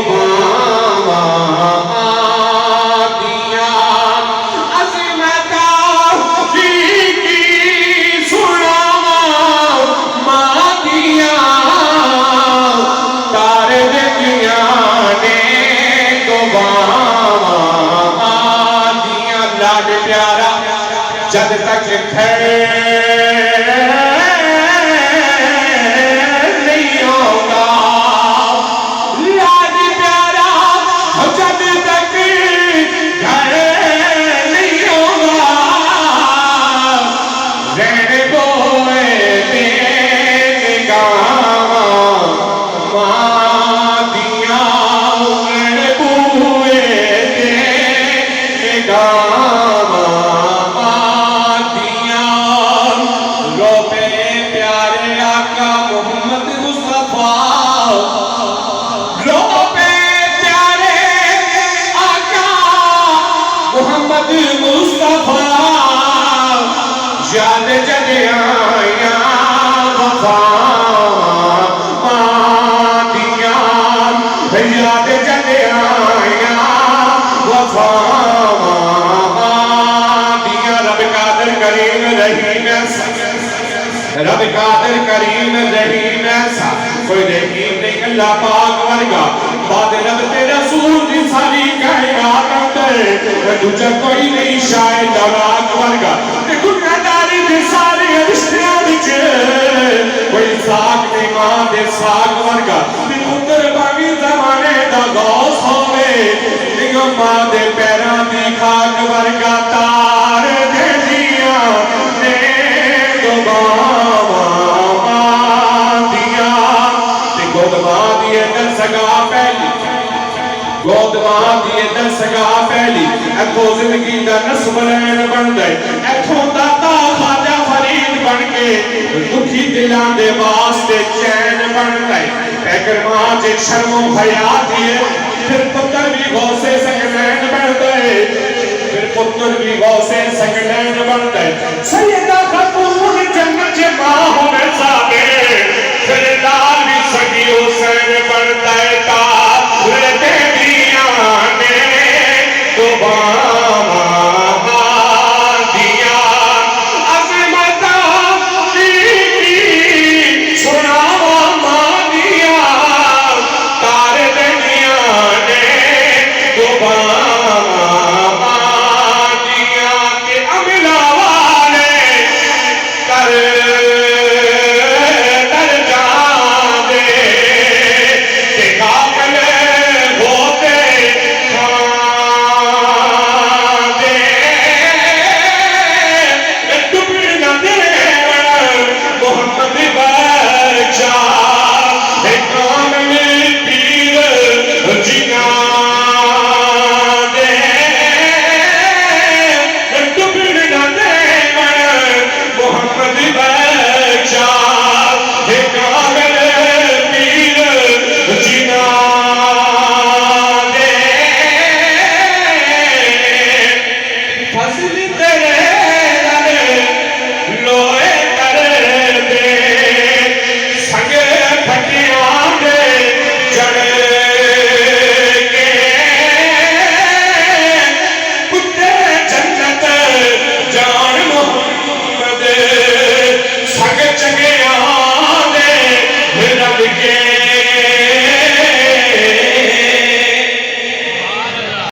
باما دیا عظمت جی کی سنا ماں دیا تارے دیا نے تو باما دیا لاڈ پیارا جد تک کھڑے یاد جد آیا وفا دیا یاد جد آیا وفا دیا رب قادر کریم رحیم ایسا رب قادر کریم رحیم ایسا کوئی رحیم نہیں اللہ پاک ورگا بعد رب تے رسول دی ساری کائنات اندر تجھے کوئی نہیں شاید اوراق ورگا تے گناہ داری دے سارے رشتیاں بچے کوئی ساک نہیں ماں دے ساک ورگا تے پتر باغی زمانے دا غوث ہوئے نگم ماں دے پیران دی خاک ورگا تار دے دیا نے دوبارہ دیا تے گودما دیے در سگا پہلی گودما دیے در سگا پہلی ایتھو زندگی دا نسب لین بن دے ایتھو داتا خواجہ فرید بن کے دکھی دلان دے واسطے چین بن دے پیکر ماں جے شرم و حیا دیے پھر پتر بھی غوثے سنگلین بن دے پھر پتر بھی غوثے سنگلین بن دے سیدہ خاتون جنت ماں